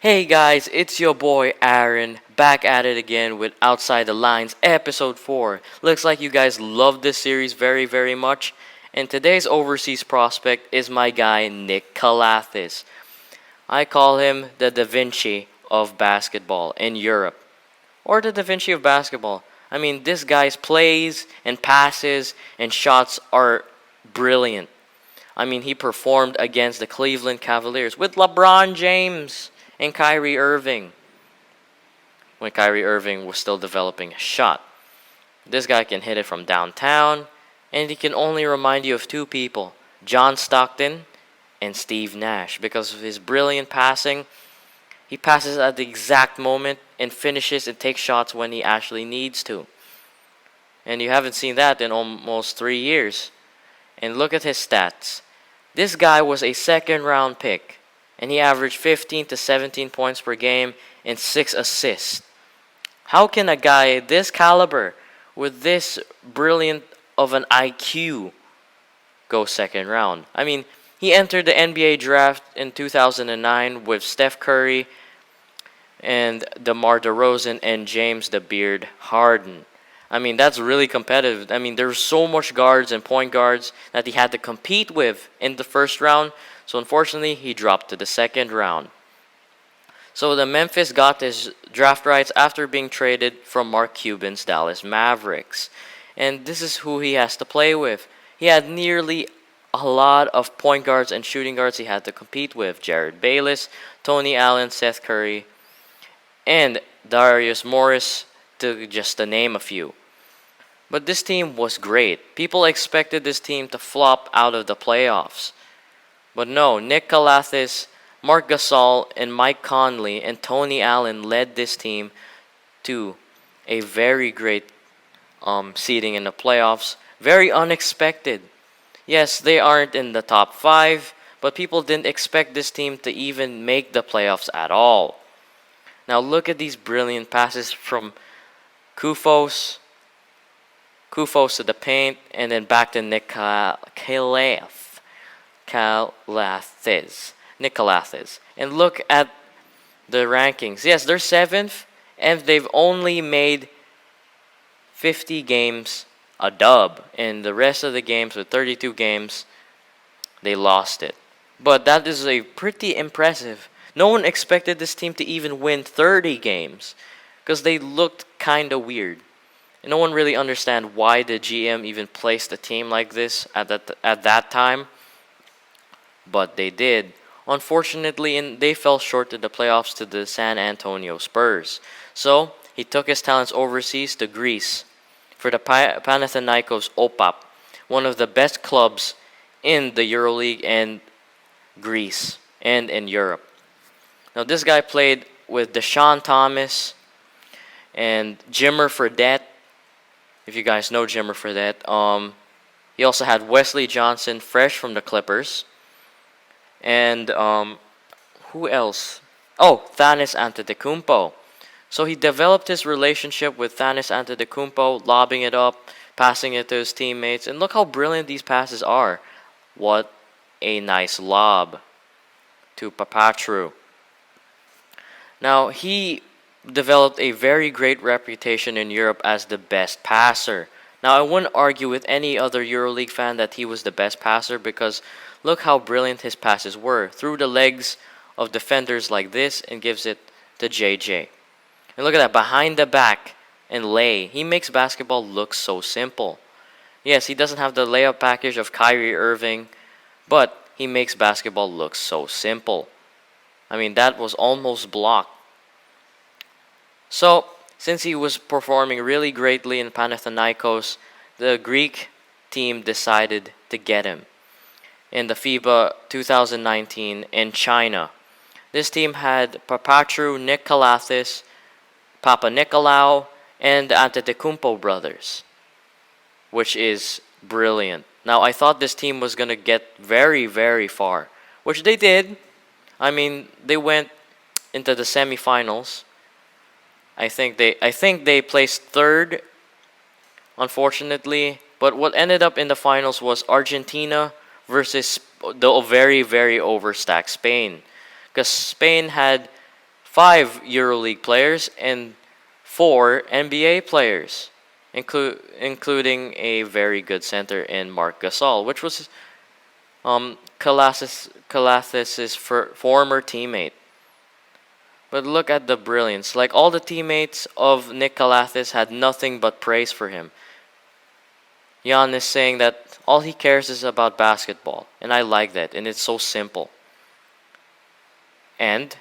Hey guys, it's your boy Aaron, back at it again with Outside the Lines episode 4. Looks like you guys love this series very, very much. And today's overseas prospect is my guy Nick Calathes. I call him the Da Vinci of basketball in Europe. Or the Da Vinci of basketball. I mean, this guy's plays and passes and shots are brilliant. I mean, he performed against the Cleveland Cavaliers with LeBron James and Kyrie Irving when Kyrie Irving was still developing a shot. This guy can hit it from downtown, and he can only remind you of two people, John Stockton and Steve Nash, because of his brilliant passing. He passes at the exact moment and finishes and takes shots when he actually needs to. And you haven't seen that in almost 3 years. And look at his stats. This guy was a second round pick, and he averaged 15 to 17 points per game and 6 assists. How can a guy this caliber with this brilliant of an IQ go second round? I mean, he entered the NBA draft in 2009 with Steph Curry and DeMar DeRozan and James the Beard Harden. I mean, that's really competitive. I mean, there's so much guards and point guards that he had to compete with in the first round. So unfortunately, he dropped to the second round. So the Memphis got his draft rights after being traded from Mark Cuban's Dallas Mavericks. And this is who he has to play with. He had nearly a lot of point guards and shooting guards he had to compete with. Jared Bayless, Tony Allen, Seth Curry, and Darius Morris, to name a few. But this team was great. People expected this team to flop out of the playoffs. But no, Nick Calathes, Mark Gasol, and Mike Conley and Tony Allen led this team to a very great seeding in the playoffs. Very unexpected. Yes, they aren't in the top 5, but people didn't expect this team to even make the playoffs at all. Now look at these brilliant passes from Kufos to the paint, and then back to Nick Calathes. Nick Calathes. And look at the rankings. Yes, they're 7th, and they've only made 50 games a dub. And the rest of the games, with 32 games, they lost it. But that is a pretty impressive. No one expected this team to even win 30 games because they looked kind of weird. And no one really understand why the GM even placed a team like this at that time. But they did. Unfortunately, they fell short in the playoffs to the San Antonio Spurs. So he took his talents overseas to Greece for the Panathinaikos OPAP, one of the best clubs in the EuroLeague and Greece and in Europe. Now this guy played with Deshaun Thomas and Jimmer Fredette. If you guys know Jimmer Fredette, he also had Wesley Johnson, fresh from the Clippers, and who else? Oh, Thanis Antetokounmpo. So he developed his relationship with Thanis Antetokounmpo, lobbing it up, passing it to his teammates, and look how brilliant these passes are. What a nice lob to Papatru. Now, he developed a very great reputation in Europe as the best passer. Now, I wouldn't argue with any other EuroLeague fan that he was the best passer because look how brilliant his passes were. Through the legs of defenders like this and gives it to JJ. And look at that, behind the back and lay. He makes basketball look so simple. Yes, he doesn't have the layup package of Kyrie Irving, but he makes basketball look so simple. I mean, that was almost blocked. So, since he was performing really greatly in Panathinaikos, the Greek team decided to get him in the FIBA 2019 in China. This team had Papatru, Nick Calathes, Papa Nicolau, and the Antetokounmpo brothers, which is brilliant. Now, I thought this team was going to get very, very far, which they did. I mean, they went into the semifinals. I think they placed third, unfortunately. But what ended up in the finals was Argentina versus the very, very overstacked Spain. Because Spain had 5 EuroLeague players, and 4 NBA players, including a very good center in Marc Gasol, which was Calathes' former teammate. But look at the brilliance. Like, all the teammates of Nick Calathes had nothing but praise for him. Giannis saying that all he cares is about basketball. And I like that. And it's so simple. And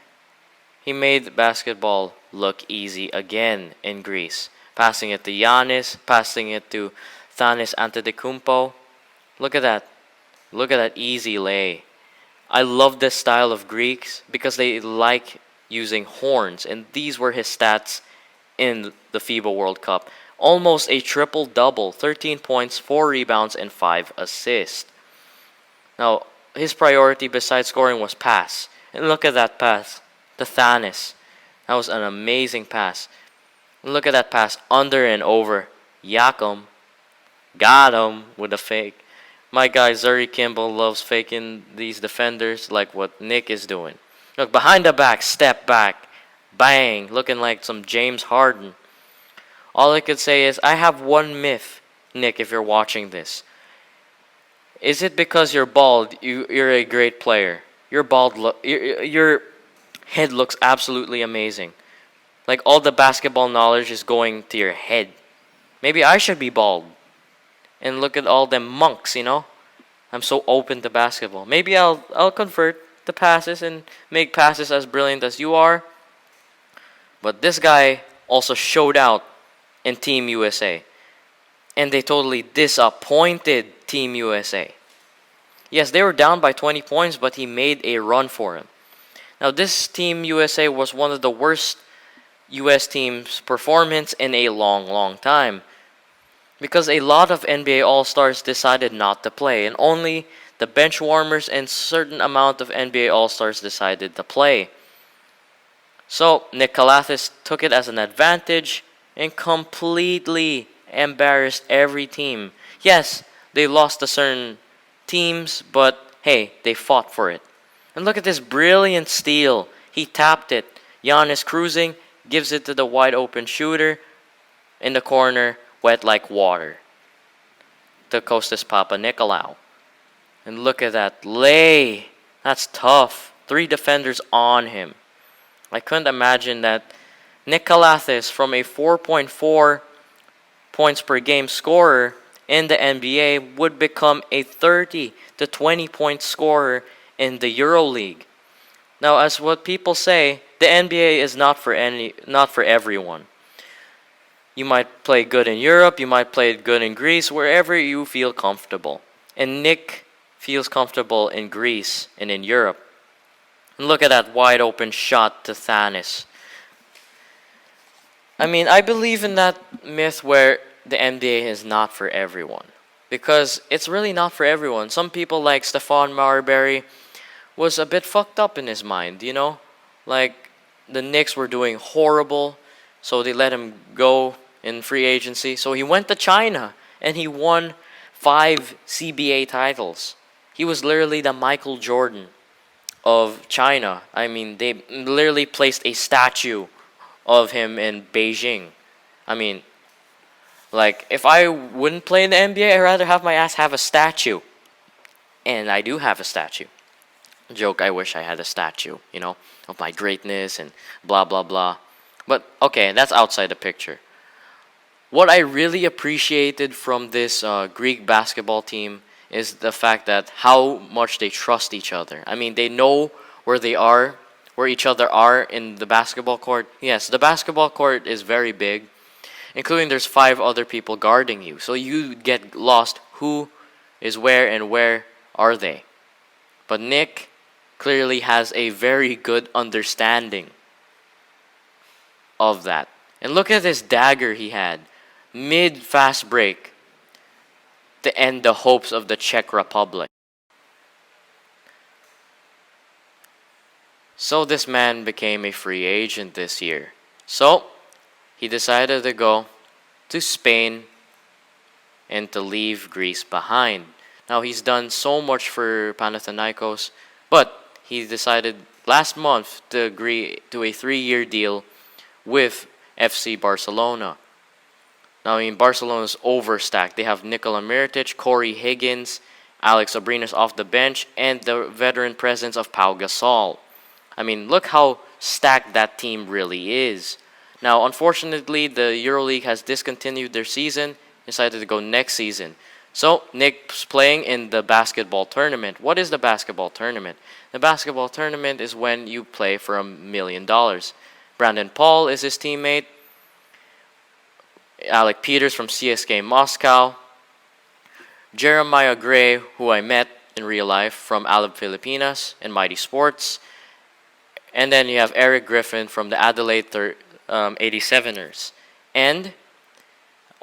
he made basketball look easy again in Greece. Passing it to Giannis, passing it to Thanis Antetokounmpo. Look at that. Look at that easy lay. I love this style of Greeks because they like using horns, and these were his stats in the FIBA World Cup. Almost a triple double, 13 points, 4 rebounds, and 5 assists. Now, his priority besides scoring was pass. And look at that pass. The Thanis. That was an amazing pass. And look at that pass under and over. Yakum got him with a fake. My guy Zuri Kimball loves faking these defenders like what Nick is doing. Look, behind the back, step back, bang, looking like some James Harden. All I could say is, I have one myth, Nick, if you're watching this. Is it because you're bald, you're a great player? You're bald, your head looks absolutely amazing. Like, all the basketball knowledge is going to your head. Maybe I should be bald. And look at all them monks, you know. I'm so open to basketball. Maybe I'll convert the passes and make passes as brilliant as you are. But this guy also showed out in Team USA. And they totally disappointed Team USA. Yes, they were down by 20 points, but he made a run for him. Now, this Team USA was one of the worst US teams' performance in a long, long time. Because a lot of NBA All-Stars decided not to play, and only the bench warmers and certain amount of NBA All-Stars decided to play. So Nick Calathes took it as an advantage and completely embarrassed every team. Yes, they lost to certain teams, but hey, they fought for it. And look at this brilliant steal. He tapped it. Giannis cruising, gives it to the wide open shooter in the corner, wet like water, to Kostas Papanikolaou. And look at that lay. That's tough. 3 defenders on him. I couldn't imagine that Nick Calathes, from a 4.4 points per game scorer in the NBA, would become a 30 to 20 point scorer in the EuroLeague. Now, as what people say, the NBA is not for everyone. You might play good in Europe, you might play good in Greece, wherever you feel comfortable. And Nick feels comfortable in Greece and in Europe. And look at that wide open shot to Thanis. I mean, I believe in that myth where the NBA is not for everyone. Because it's really not for everyone. Some people like Stephon Marbury was a bit fucked up in his mind, you know? Like, the Knicks were doing horrible, so they let him go in free agency. So he went to China and he won 5 CBA titles. He was literally the Michael Jordan of China. I mean, they literally placed a statue of him in Beijing. I mean, like, if I wouldn't play in the NBA, I'd rather have my ass have a statue. And I do have a statue. Joke, I wish I had a statue, you know, of my greatness and blah, blah, blah. But, okay, that's outside the picture. What I really appreciated from this Greek basketball team is the fact that how much they trust each other. I mean, they know where they are, where each other are in the basketball court. Yes, the basketball court is very big, including there's 5 other people guarding you. So you get lost who is where and where are they. But Nick clearly has a very good understanding of that. And look at this dagger he had mid-fast break to end the hopes of the Czech Republic. So this man became a free agent this year. So he decided to go to Spain and to leave Greece behind. Now, he's done so much for Panathinaikos, but he decided, last month to agree to a 3-year deal with FC Barcelona. Now, I mean, Barcelona's overstacked. They have Nikola Mirotic, Corey Higgins, Alex Abrinas off the bench, and the veteran presence of Pau Gasol. I mean, look how stacked that team really is. Now, unfortunately, the EuroLeague has discontinued their season, decided to go next season. So, Nick's playing in the basketball tournament. What is the basketball tournament? The basketball tournament is when you play for $1 million. Brandon Paul is his teammate. Alec Peters from CSK Moscow. Jeremiah Gray, who I met in real life from Alab Filipinas and Mighty Sports. And then you have Eric Griffin from the Adelaide 87ers. And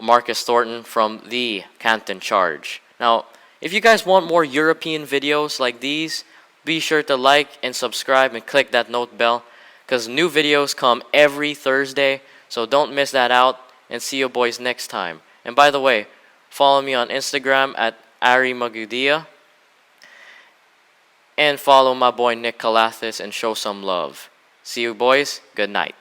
Marcus Thornton from the Canton Charge. Now, if you guys want more European videos like these, be sure to like and subscribe and click that note bell because new videos come every Thursday. So don't miss that out and see you boys next time. And by the way, follow me on Instagram at Ari Magudia. And follow my boy Nick Calathes and show some love. See you boys. Good night.